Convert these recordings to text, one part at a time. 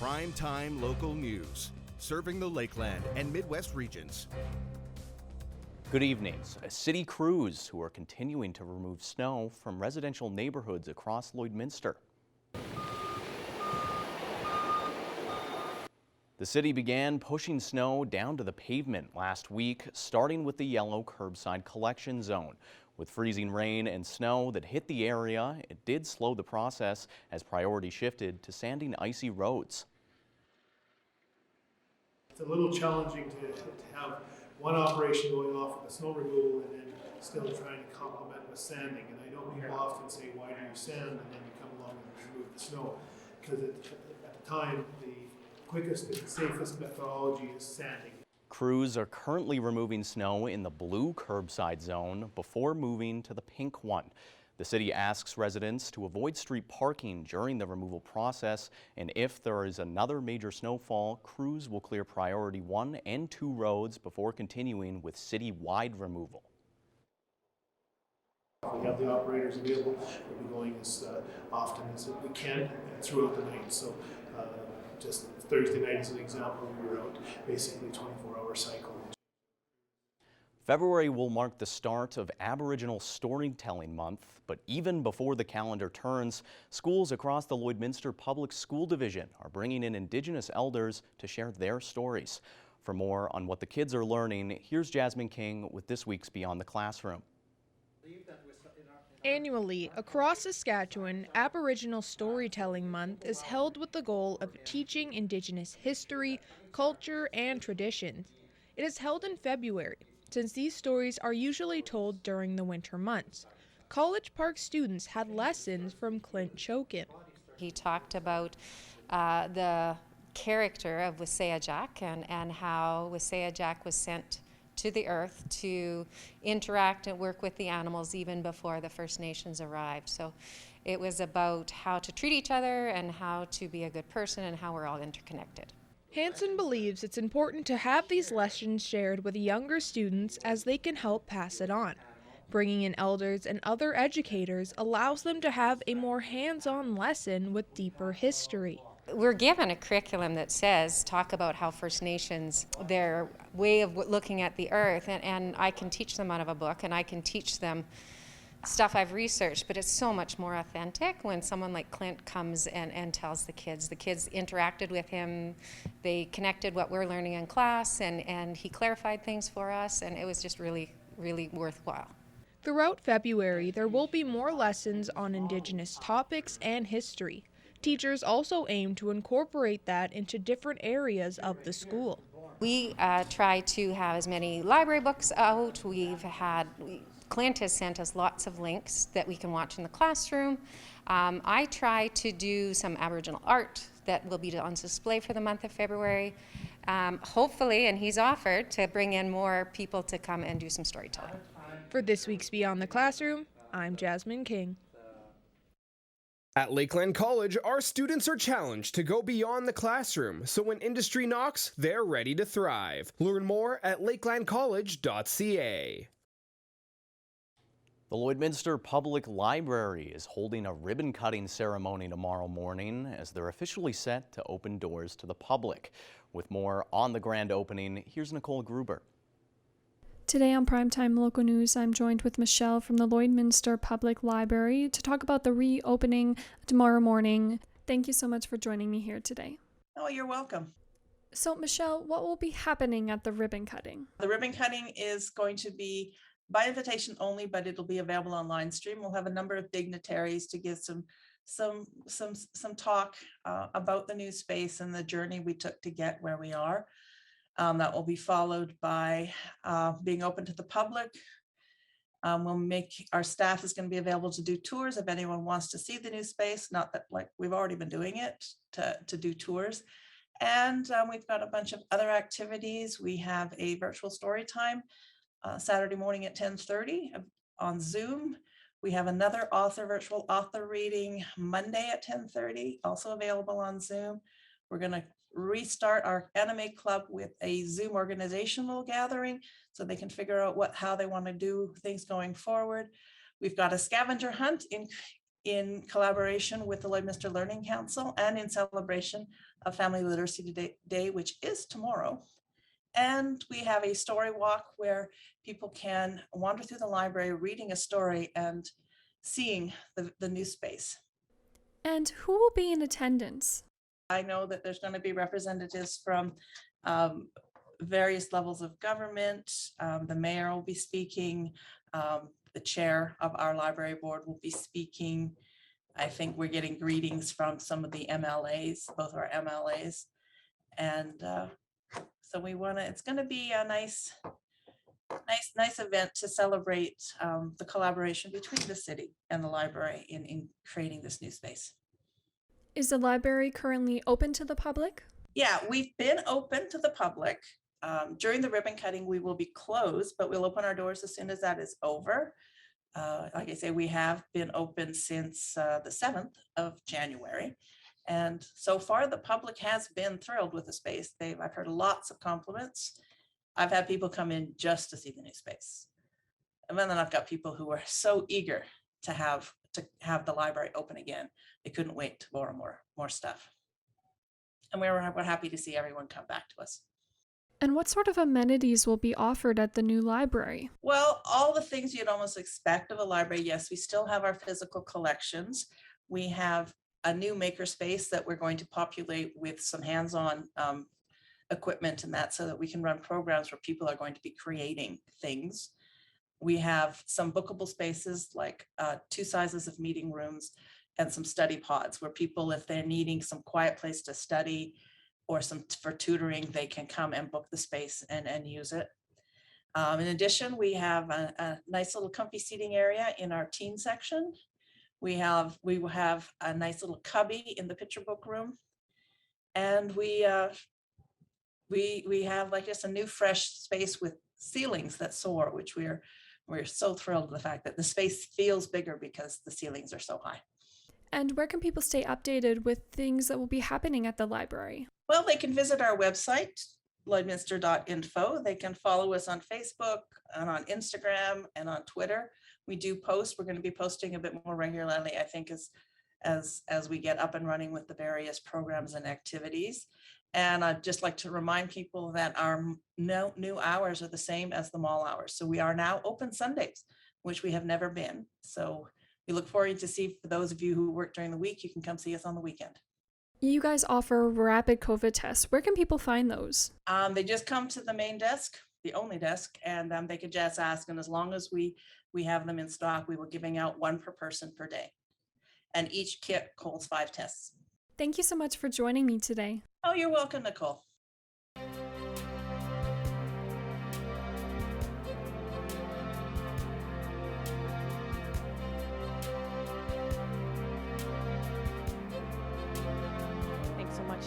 Prime-time local news, serving the Lakeland and Midwest regions. Good evening. City crews who are continuing to remove snow from residential neighborhoods across Lloydminster. The city began pushing snow down to the pavement last week, starting with the yellow curbside collection zone. With freezing rain and snow that hit the area, it did slow the process as priority shifted to sanding icy roads. It's a little challenging to have one operation going off with the snow removal and then still trying to complement with sanding. And I know people often say, why do you sand? And then you come along and remove the snow. Because at the time, the quickest and safest methodology is sanding. Crews are currently removing snow in the blue curbside zone before moving to the pink one. The city asks residents to avoid street parking during the removal process, and if there is another major snowfall, crews will clear priority 1 and 2 roads before continuing with city-wide removal. We have the operators available. We'll be going as often as we can throughout the night. So just Thursday night as an example, we were out basically 24-hour cycle. February will mark the start of Aboriginal Storytelling Month, but even before the calendar turns, schools across the Lloydminster Public School Division are bringing in Indigenous elders to share their stories. For more on what the kids are learning, here's Jasmine King with this week's Beyond the Classroom. Annually, across Saskatchewan, Aboriginal Storytelling Month is held with the goal of teaching Indigenous history, culture, and traditions. It is held in February, since these stories are usually told during the winter months. College Park students had lessons from Clint Chokin. He talked about the character of Waseajak and how Waseajak was sent to the earth to interact and work with the animals even before the First Nations arrived. So it was about how to treat each other and how to be a good person and how we're all interconnected. Hansen believes it's important to have these lessons shared with younger students as they can help pass it on. Bringing in elders and other educators allows them to have a more hands-on lesson with deeper history. We're given a curriculum that says, talk about how First Nations, their way of looking at the earth, and I can teach them out of a book and I can teach them stuff I've researched, but it's so much more authentic when someone like Clint comes and tells the kids. The kids interacted with him, they connected what we're learning in class, and he clarified things for us, and it was just really, really worthwhile. Throughout February, there will be more lessons on Indigenous topics and history. Teachers also aim to incorporate that into different areas of the school. We try to have as many library books out. Clint has sent us lots of links that we can watch in the classroom. I try to do some Aboriginal art that will be on display for the month of February. Hopefully, and he's offered to bring in more people to come and do some storytelling. For this week's Beyond the Classroom, I'm Jasmine King. At Lakeland College, our students are challenged to go beyond the classroom, so when industry knocks, they're ready to thrive. Learn more at lakelandcollege.ca. The Lloydminster Public Library is holding a ribbon-cutting ceremony tomorrow morning as they're officially set to open doors to the public. With more on the grand opening, here's Nicole Gruber. Today on Primetime Local News, I'm joined with Michelle from the Lloydminster Public Library to talk about the reopening tomorrow morning. Thank you so much for joining me here today. Oh, you're welcome. So, Michelle, what will be happening at the ribbon cutting? The ribbon cutting is going to be by invitation only, but it'll be available online stream. We'll have a number of dignitaries to give some talk about the new space and the journey we took to get where we are. That will be followed by being open to the public. Our staff is going to be available to do tours if anyone wants to see the new space, not that like we've already been doing it, to do tours. And we've got a bunch of other activities. We have a virtual story time Saturday morning at 10:30 on Zoom. We have another virtual author reading Monday at 10:30, also available on Zoom. We're going to restart our anime club with a Zoom organizational gathering so they can figure out how they want to do things going forward. We've got a scavenger hunt in collaboration with the Lloydminster Learning Council and in celebration of Family Literacy Day, which is tomorrow. And we have a story walk where people can wander through the library reading a story and seeing the new space. And who will be in attendance? I know that there's going to be representatives from various levels of government. The mayor will be speaking. The chair of our library board will be speaking. I think we're getting greetings from some of the MLAs, both our MLAs. And so it's going to be a nice event to celebrate the collaboration between the city and the library in creating this new space. Is the library currently open to the public? Yeah, we've been open to the public. During the ribbon cutting, we will be closed, but we'll open our doors as soon as that is over. Like I say, we have been open since the 7th of January. And so far, the public has been thrilled with the space. I've heard lots of compliments. I've had people come in just to see the new space. And then I've got people who are so eager to have the library open again. They couldn't wait to borrow more stuff. And we're happy to see everyone come back to us. And what sort of amenities will be offered at the new library? Well, all the things you'd almost expect of a library. Yes, we still have our physical collections. We have a new makerspace that we're going to populate with some hands-on equipment and that, so that we can run programs where people are going to be creating things. We have some bookable spaces, like 2 sizes of meeting rooms and some study pods where people, if they're needing some quiet place to study or for tutoring, they can come and book the space and use it. In addition, we have a nice little comfy seating area in our teen section. We will have a nice little cubby in the picture book room. And we have like just a new fresh space with ceilings that soar, which we're so thrilled with the fact that the space feels bigger because the ceilings are so high. And where can people stay updated with things that will be happening at the library? Well, they can visit our website, lloydminster.info. They can follow us on Facebook and on Instagram and on Twitter. We do post. We're going to be posting a bit more regularly, I think, as we get up and running with the various programs and activities. And I'd just like to remind people that our new hours are the same as the mall hours. So we are now open Sundays, which we have never been. So we look forward to see, for those of you who work during the week, you can come see us on the weekend. You guys offer rapid COVID tests. Where can people find those? They just come to the main desk, the only desk, and they could just ask. And as long as we have them in stock, we were giving out 1 per person per day. And each kit holds 5 tests. Thank you so much for joining me today. Oh, you're welcome, Nicole.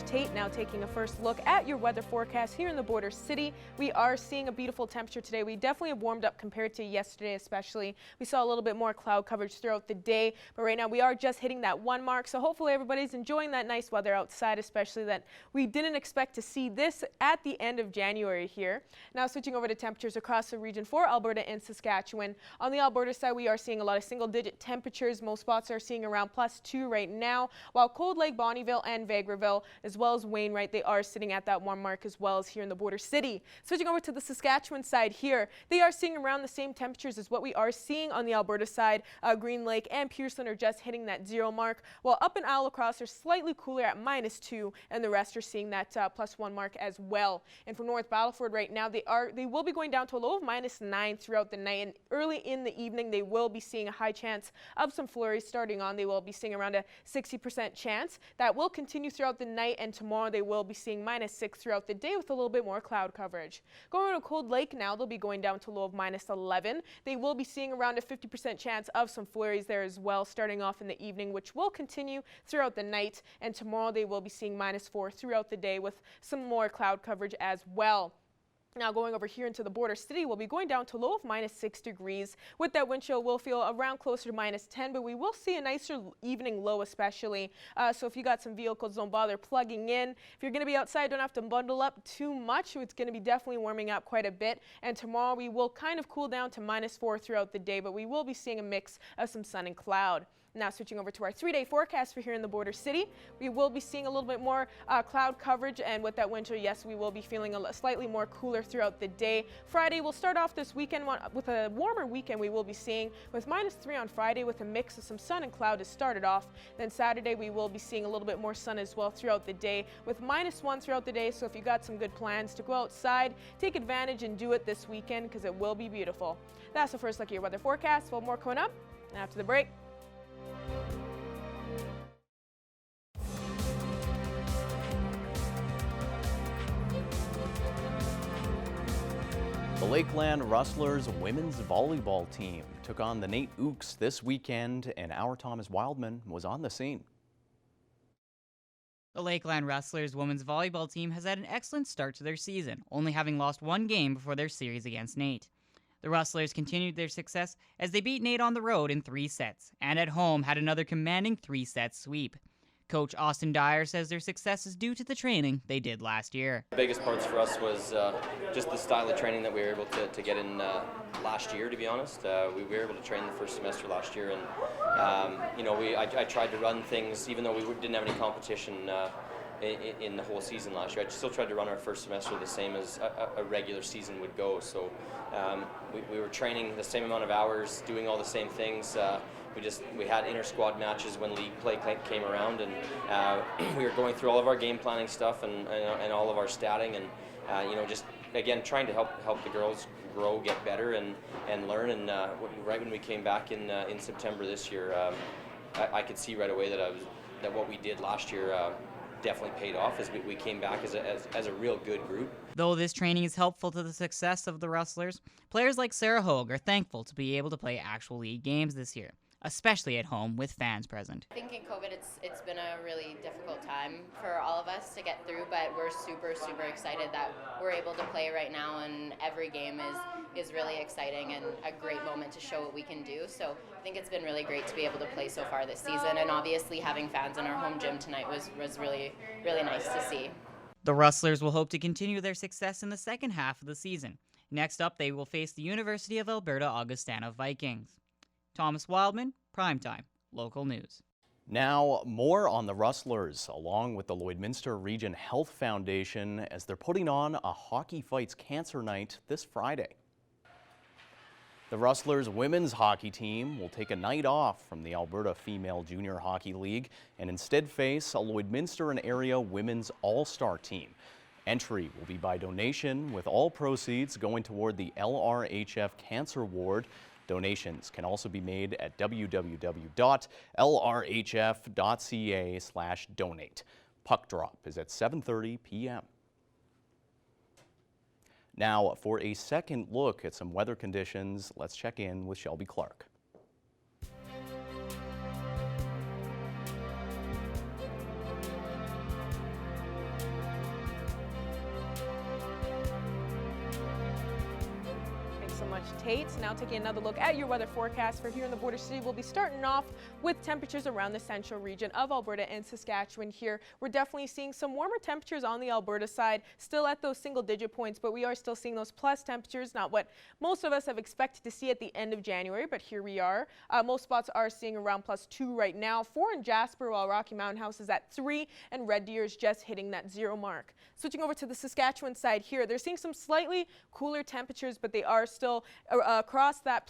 Tate. Now taking a first look at your weather forecast here in the border city. We are seeing a beautiful temperature today. We definitely have warmed up compared to yesterday, especially. We saw a little bit more cloud coverage throughout the day, but right now we are just hitting that 1 mark. So hopefully everybody's enjoying that nice weather outside, especially that we didn't expect to see this at the end of January here. Now switching over to temperatures across the region for Alberta and Saskatchewan. On the Alberta side, we are seeing a lot of single-digit temperatures. Most spots are seeing around +2 right now, while Cold Lake, Bonnyville, and Vegreville, as well as Wainwright, they are sitting at that 1 mark, as well as here in the border city. Switching over to the Saskatchewan side here, they are seeing around the same temperatures as what we are seeing on the Alberta side. Green Lake and Pearson are just hitting that 0 mark, while up in Isle Lacrosse are slightly cooler at -2, and the rest are seeing that +1 mark as well. And for North Battleford right now, they will be going down to a low of -9 throughout the night, and early in the evening they will be seeing a high chance of some flurries starting on. They will be seeing around a 60% chance. That will continue throughout the night, and tomorrow they will be seeing -6 throughout the day with a little bit more cloud coverage. Going to Cold Lake now, they'll be going down to a low of -11. They will be seeing around a 50% chance of some flurries there as well, starting off in the evening, which will continue throughout the night. And tomorrow they will be seeing -4 throughout the day with some more cloud coverage as well. Now going over here into the border city, we'll be going down to low of -6 degrees. With that wind chill, we'll feel around closer to -10, but we will see a nicer evening low especially. So if you got some vehicles, don't bother plugging in. If you're going to be outside, don't have to bundle up too much. It's going to be definitely warming up quite a bit. And tomorrow we will kind of cool down to -4 throughout the day, but we will be seeing a mix of some sun and cloud. Now switching over to our 3-day forecast for here in the border city, we will be seeing a little bit more cloud coverage, and with that winter, yes, we will be feeling a slightly more cooler throughout the day. Friday will start off this weekend with a warmer weekend we will be seeing with -3 on Friday with a mix of some sun and cloud to start it off. Then Saturday we will be seeing a little bit more sun as well throughout the day with -1 throughout the day. So if you got some good plans to go outside, take advantage and do it this weekend because it will be beautiful. That's the first look at your weather forecast. Well, more coming up after the break. The Lakeland Rustlers women's volleyball team took on the Nate Ooks this weekend, and our Thomas Wildman was on the scene. The Lakeland Rustlers women's volleyball team has had an excellent start to their season, only having lost one game before their series against Nate. The Rustlers continued their success as they beat Nate on the road in 3 sets, and at home had another commanding 3-set sweep. Coach Austin Dyer says their success is due to the training they did last year. The biggest parts for us was just the style of training that we were able to get in last year, to be honest. We were able to train the first semester last year, and I tried to run things, even though we didn't have any competition in the whole season last year. I still tried to run our first semester the same as a regular season would go. So we were training the same amount of hours, doing all the same things. We had inter-squad matches when league play came around, and we were going through all of our game planning stuff and all of our statting, and just again trying to help the girls grow, get better, and learn. And right when we came back in September this year, I could see right away that what we did last year definitely paid off as we came back as a real good group. Though this training is helpful to the success of the Rustlers, players like Sarah Hogue are thankful to be able to play actual league games this year, especially at home with fans present. I think in COVID it's been a really difficult time for all of us to get through, but we're super excited that we're able to play right now, and every game is really exciting and a great moment to show what we can do. So I think it's been really great to be able to play so far this season, and obviously having fans in our home gym tonight was really nice to see. The Rustlers will hope to continue their success in the second half of the season. Next up, they will face the University of Alberta Augustana Vikings. Thomas Wildman, Primetime, Local News. Now, more on the Rustlers, along with the Lloydminster Region Health Foundation, as they're putting on a Hockey Fights Cancer Night this Friday. The Rustlers women's hockey team will take a night off from the Alberta Female Junior Hockey League and instead face a Lloydminster and area women's all-star team. Entry will be by donation, with all proceeds going toward the LRHF Cancer Ward. Donations can also be made at www.lrhf.ca/donate. Puck drop is at 7:30 p.m. Now, for a second look at some weather conditions, let's check in with Shelby Clark. Tate. Now taking another look at your weather forecast for here in the border city. We'll be starting off with temperatures around the central region of Alberta and Saskatchewan here. We're definitely seeing some warmer temperatures on the Alberta side, still at those single-digit points, but we are still seeing those plus temperatures, not what most of us have expected to see at the end of January, but here we are. Most spots are seeing around +2 right now, 4 in Jasper, while Rocky Mountain House is at 3, and Red Deer is just hitting that 0 mark. Switching over to the Saskatchewan side here, they're seeing some slightly cooler temperatures, but they are still across that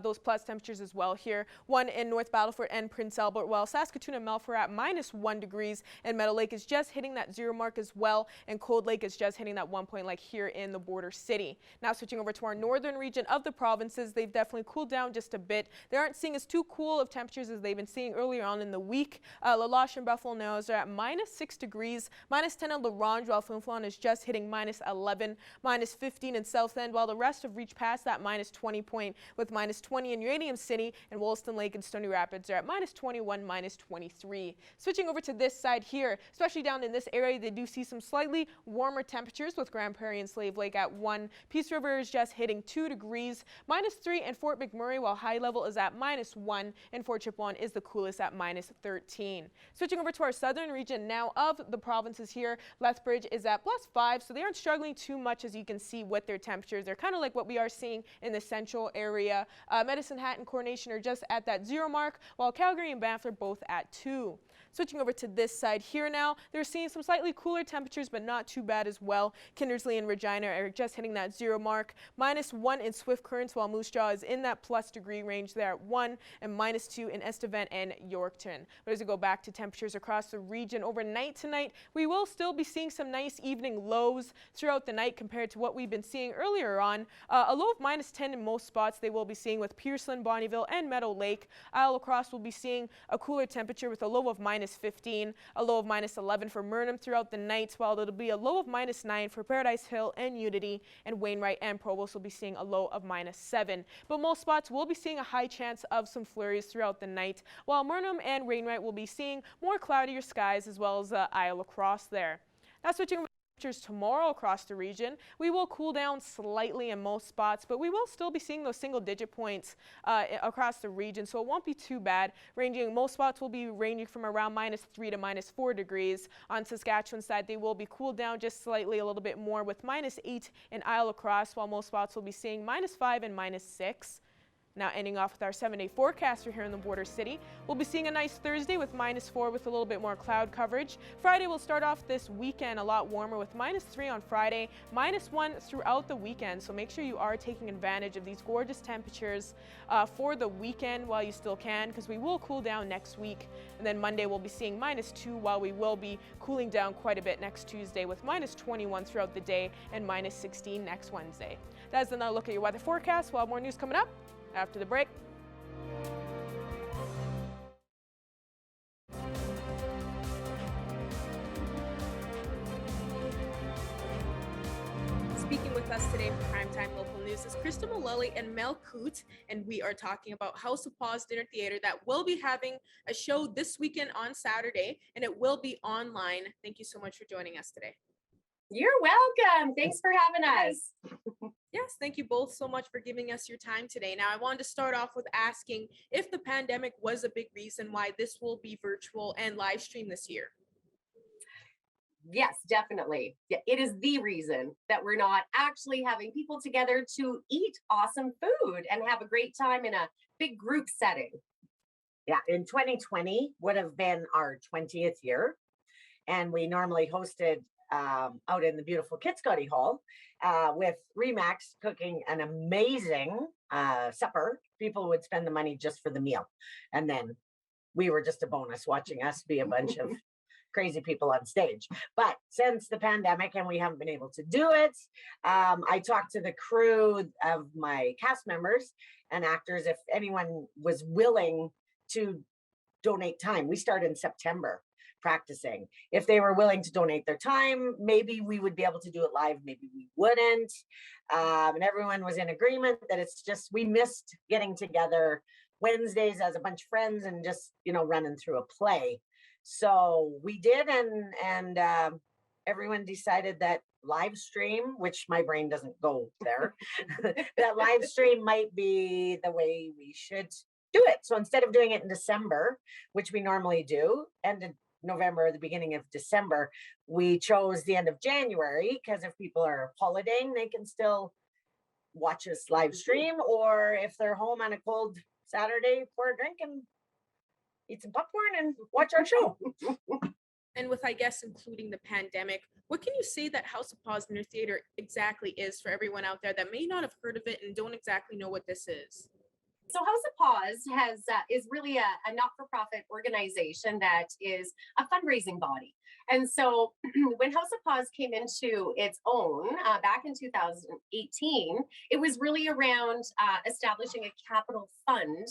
those plus temperatures as well here. 1 in North Battleford and Prince Albert, while Saskatoon and Melfort are at -1 degrees, and Meadow Lake is just hitting that 0 mark as well, and Cold Lake is just hitting that 1 point like here in the border city. Now switching over to our northern region of the provinces, they've definitely cooled down just a bit. They aren't seeing as too cool of temperatures as they've been seeing earlier on in the week. La Loche and Buffalo Nose are at -6 degrees, -10 in La Ronge, while Flin Flon is just hitting -11, -15 in South End, while the rest of Reach Pass that -20 point with -20 in Uranium City, and Wollaston Lake and Stony Rapids are at -21, -23. Switching over to this side here, especially down in this area, they do see some slightly warmer temperatures with Grand Prairie and Slave Lake at 1. Peace River is just hitting 2 degrees, -3 in Fort McMurray, while high level is at -1, and Fort Chipewyan is the coolest at -13. Switching over to our southern region now of the provinces here, Lethbridge is at +5, so they aren't struggling too much, as you can see with their temperatures. They're kind of like what we are seeing in the central area. Medicine Hat and Coronation are just at that 0 mark, while Calgary and Banff are both at 2. Switching over to this side here now, they're seeing some slightly cooler temperatures, but not too bad as well. Kindersley and Regina are just hitting that 0 mark. -1 in Swift Currents, while Moose Jaw is in that +degree range there at 1, and -2 in Estevent and Yorkton. But as we go back to temperatures across the region overnight tonight, we will still be seeing some nice evening lows throughout the night compared to what we've been seeing earlier on. A low of -10 in most spots they will be seeing with Pearson, Bonnyville, and Meadow Lake. Isle La Crosse will be seeing a cooler temperature with a low of -15, a low of -11 for Murnum throughout the night, while it'll be a low of -9 for Paradise Hill and Unity, and Wainwright and Provost will be seeing a low of -7. But most spots will be seeing a high chance of some flurries throughout the night, while Murnum and Wainwright will be seeing more cloudier skies, as well as Isle La Crosse there. Now switching over to temperatures tomorrow across the region, we will cool down slightly in most spots, but we will still be seeing those single-digit points across the region, so it won't be too bad. Most spots will be ranging from around -3 to -4 degrees. On Saskatchewan side, they will be cooled down just slightly, a little bit more, with -8 in Isle La Crosse, while most spots will be seeing -5 and -6. Now ending off with our 7-day forecast for here in the border city. We'll be seeing a nice Thursday with -4 with a little bit more cloud coverage. Friday will start off this weekend a lot warmer with -3 on Friday, -1 throughout the weekend. So make sure you are taking advantage of these gorgeous temperatures for the weekend while you still can, because we will cool down next week. And then Monday we'll be seeing -2, while we will be cooling down quite a bit next Tuesday with -21 throughout the day and -16 next Wednesday. That's another look at your weather forecast. We'll have more news coming up after the break. Speaking with us today for Primetime Local News is Krista Mullally and Mel Coote, and we are talking about House of Paws Dinner Theater that will be having a show this weekend on Saturday, and it will be online. Thank you so much for joining us today. You're welcome. Thanks for having us. Yes, thank you both so much for giving us your time today. Now, I wanted to start off with asking if the pandemic was a big reason why this will be virtual and live stream this year. Yes, definitely. Yeah, it is the reason that we're not actually having people together to eat awesome food and have a great time in a big group setting. Yeah, in 2020 would have been our 20th year, and we normally hosted out in the beautiful Kitscotty Hall with Remax cooking an amazing supper. People would spend the money just for the meal, and then we were just a bonus watching us be a bunch of crazy people on stage. But since the pandemic and we haven't been able to do it, I talked to the crew of my cast members and actors if anyone was willing to donate time. We started in September practicing. If they were willing to donate their time, maybe we would be able to do it live, maybe we wouldn't. And everyone was in agreement that it's just, we missed getting together Wednesdays as a bunch of friends and just, running through a play. So we did, and everyone decided that live stream, which my brain doesn't go there, that live stream might be the way we should do it. So instead of doing it in December, which we normally do, end of November, the beginning of December, we chose the end of January, because if people are holidaying, they can still watch us live stream, or if they're home on a cold Saturday, pour a drink and eat some popcorn and watch our show. And with, I guess, including the pandemic, what can you say that House of Paws Dinner Theater exactly is for everyone out there that may not have heard of it and don't exactly know what this is? So House of Paws is really a not-for-profit organization that is a fundraising body. And so when House of Paws came into its own back in 2018, it was really around establishing a capital fund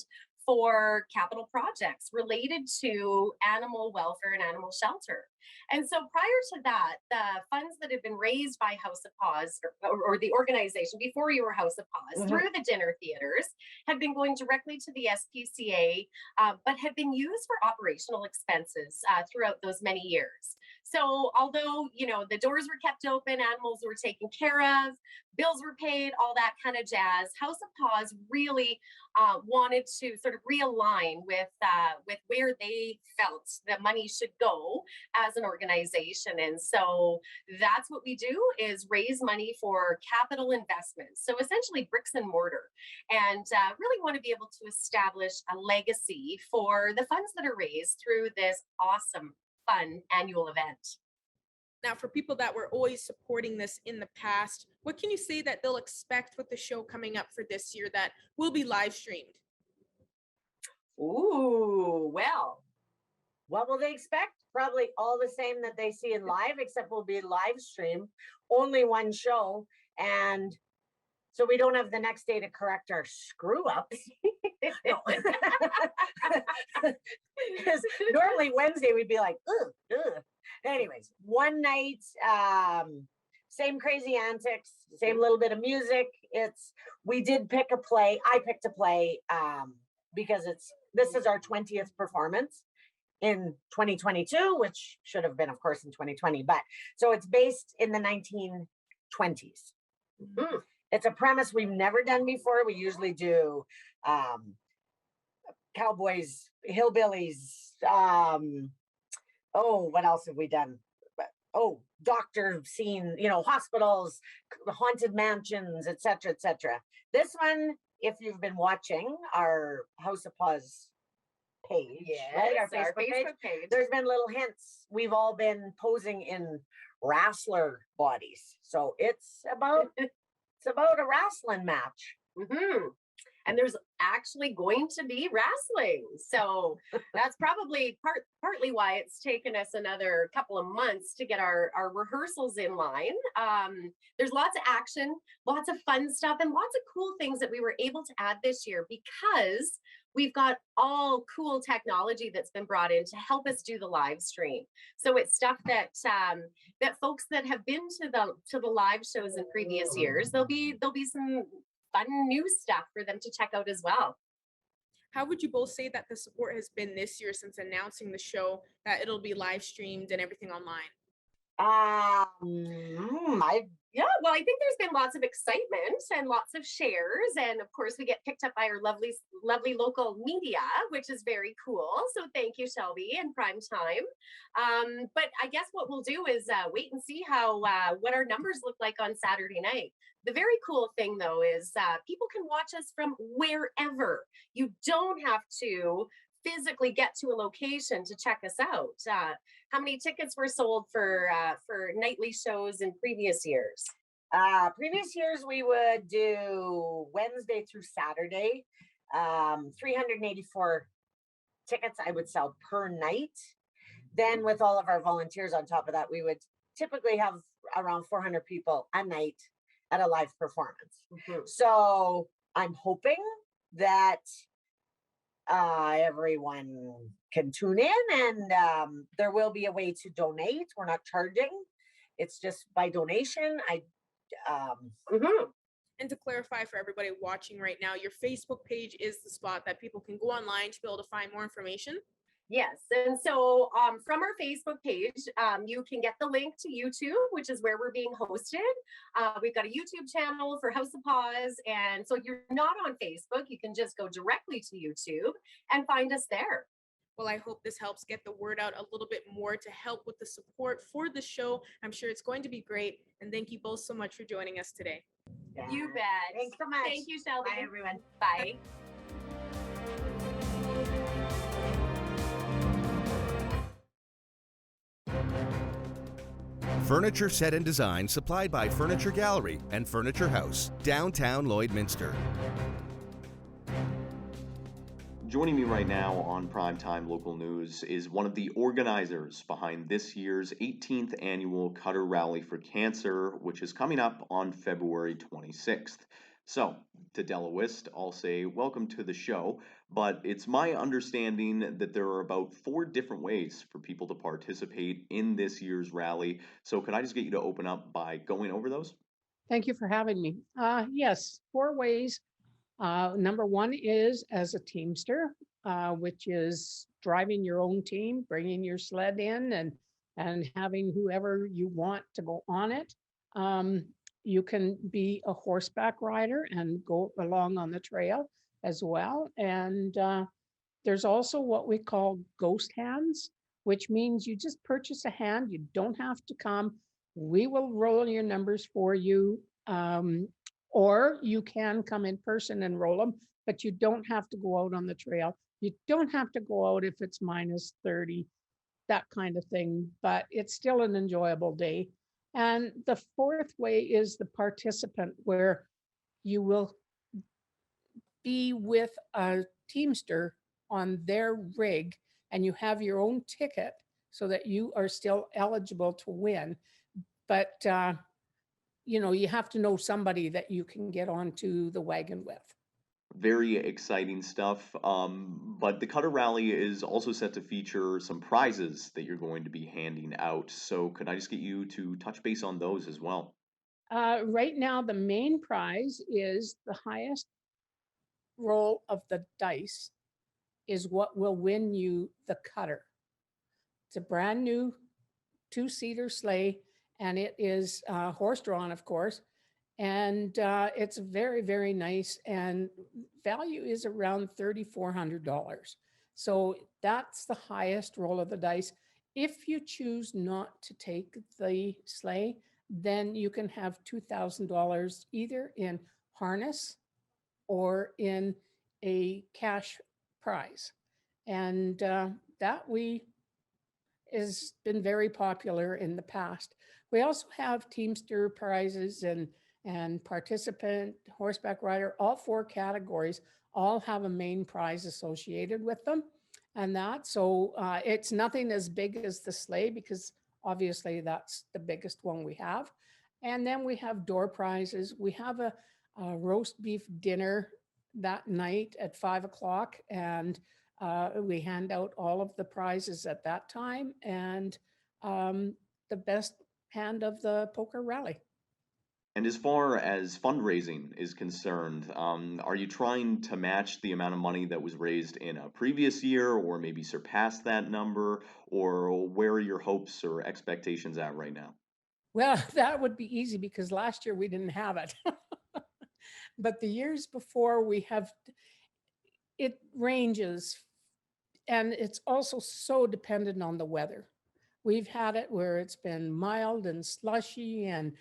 for capital projects related to animal welfare and animal shelter. And so prior to that, the funds that had been raised by House of Paws or the organization before you were House of Paws through the dinner theaters had been going directly to the SPCA, but had been used for operational expenses throughout those many years. So although, you know, the doors were kept open, animals were taken care of, bills were paid, all that kind of jazz, House of Paws really wanted to sort of realign with where they felt the money should go as an organization. And so that's what we do, is raise money for capital investments. So essentially bricks and mortar, and really want to be able to establish a legacy for the funds that are raised through this awesome, fun annual event. Now, for people that were always supporting this in the past, what can you say that they'll expect with the show coming up for this year that will be live streamed? Ooh, well, what will they expect? Probably all the same that they see in live, except we'll be live stream, only one show. And so we don't have the next day to correct our screw ups. Because normally Wednesday we'd be like, ugh, ugh. Anyways, one night, same crazy antics, same little bit of music. We did pick a play. I picked a play because this is our 20th performance in 2022, which should have been, of course, in 2020. But so it's based in the 1920s. It's a premise we've never done before. We usually do cowboys, hillbillies. What else have we done? Doctor scene, hospitals, haunted mansions, etc., etc. This one, if you've been watching our House of Paws page, right? Our Facebook page, there's been little hints. We've all been posing in wrestler bodies, so it's about a wrestling match. And there's actually going to be wrestling. So that's probably partly why it's taken us another couple of months to get our rehearsals in line. There's lots of action, lots of fun stuff, and lots of cool things that we were able to add this year because we've got all cool technology that's been brought in to help us do the live stream. So it's stuff that that folks that have been to the live shows in previous years, there'll be some fun new stuff for them to check out as well. How would you both say that the support has been this year since announcing the show that it'll be live streamed and everything online? Well, I think there's been lots of excitement and lots of shares, and of course we get picked up by our lovely local media, which is very cool. So thank you, Shelby, and Prime Time. But I guess what we'll do is wait and see what our numbers look like on Saturday night. The very cool thing, though, is people can watch us from wherever. You don't have to physically get to a location to check us out. How many tickets were sold for nightly shows in previous years? Previous years, we would do Wednesday through Saturday, 384 tickets I would sell per night. Then with all of our volunteers on top of that, we would typically have around 400 people a night at a live performance. So I'm hoping that everyone can tune in, and there will be a way to donate. We're not charging. It's just by donation. And to clarify for everybody watching right now, your Facebook page is the spot that people can go online to be able to find more information. Yes, and so from our Facebook page, you can get the link to YouTube, which is where we're being hosted. We've got a YouTube channel for House of Paws, and so if you're not on Facebook, you can just go directly to YouTube and find us there. Well, I hope this helps get the word out a little bit more to help with the support for the show. I'm sure it's going to be great, and thank you both so much for joining us today. Yeah. You bet. Thanks so much. Thank you, Shelby. Bye, everyone. Bye. Furniture set and design supplied by Furniture Gallery and Furniture House, downtown Lloydminster. Joining me right now on Primetime Local News is one of the organizers behind this year's 18th annual Cutter Rally for Cancer, which is coming up on February 26th. So, to Della Wist, I'll say welcome to the show, but it's my understanding that there are about 4 different ways for people to participate in this year's rally. So, could I just get you to open up by going over those? Thank you for having me. Yes, 4 ways. Number one is as a teamster, which is driving your own team, bringing your sled in and having whoever you want to go on it. You can be a horseback rider and go along on the trail as well. And there's also what we call ghost hands, which means you just purchase a hand. You don't have to come. We will roll your numbers for you. Or you can come in person and roll them, but you don't have to go out on the trail. You don't have to go out if it's minus 30, that kind of thing, but it's still an enjoyable day. And the fourth way is the participant, where you will be with a teamster on their rig and you have your own ticket so that you are still eligible to win. But you have to know somebody that you can get onto the wagon with. Very exciting stuff. But the Cutter Rally is also set to feature some prizes that you're going to be handing out. So could I just get you to touch base on those as well? Right now, the main prize is the highest roll of the dice is what will win you the Cutter. It's a brand new 2-seater sleigh, and it is horse-drawn, of course, and it's very, very nice, and value is around $3,400. So that's the highest roll of the dice. If you choose not to take the sleigh, then you can have $2,000 either in harness or in a cash prize. And that has been very popular in the past. We also have Teamster prizes and participant, horseback rider, all 4 categories all have a main prize associated with them. And so it's nothing as big as the sleigh because obviously that's the biggest one we have. And then we have door prizes. We have a roast beef dinner that night at 5:00 and we hand out all of the prizes at that time and the best hand of the poker rally. And as far as fundraising is concerned, are you trying to match the amount of money that was raised in a previous year or maybe surpass that number? Or where are your hopes or expectations at right now? Well, that would be easy because last year we didn't have it. But the years before it ranges, and it's also so dependent on the weather. We've had it where it's been mild and slushy and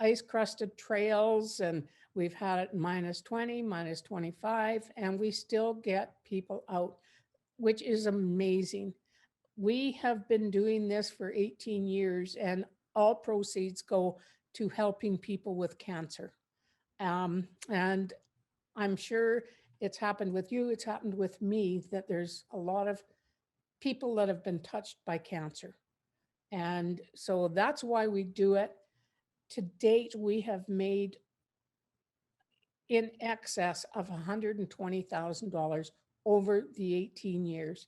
ice crusted trails, and we've had it minus 20, minus 25, and we still get people out, which is amazing. We have been doing this for 18 years, and all proceeds go to helping people with cancer. And I'm sure it's happened with you, it's happened with me, that there's a lot of people that have been touched by cancer. And so that's why we do it. To date, we have made in excess of $120,000 over the 18 years.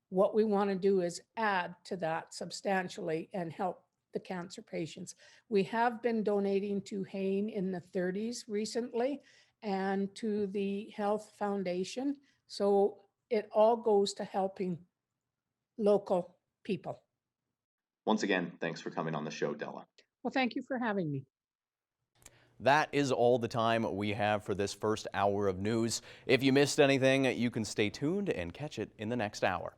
What we want to do is add to that substantially and help the cancer patients. We have been donating to Hain in the 30s recently and to the Health Foundation. So it all goes to helping local people. Once again, thanks for coming on the show, Della. Well, thank you for having me. That is all the time we have for this first hour of news. If you missed anything, you can stay tuned and catch it in the next hour.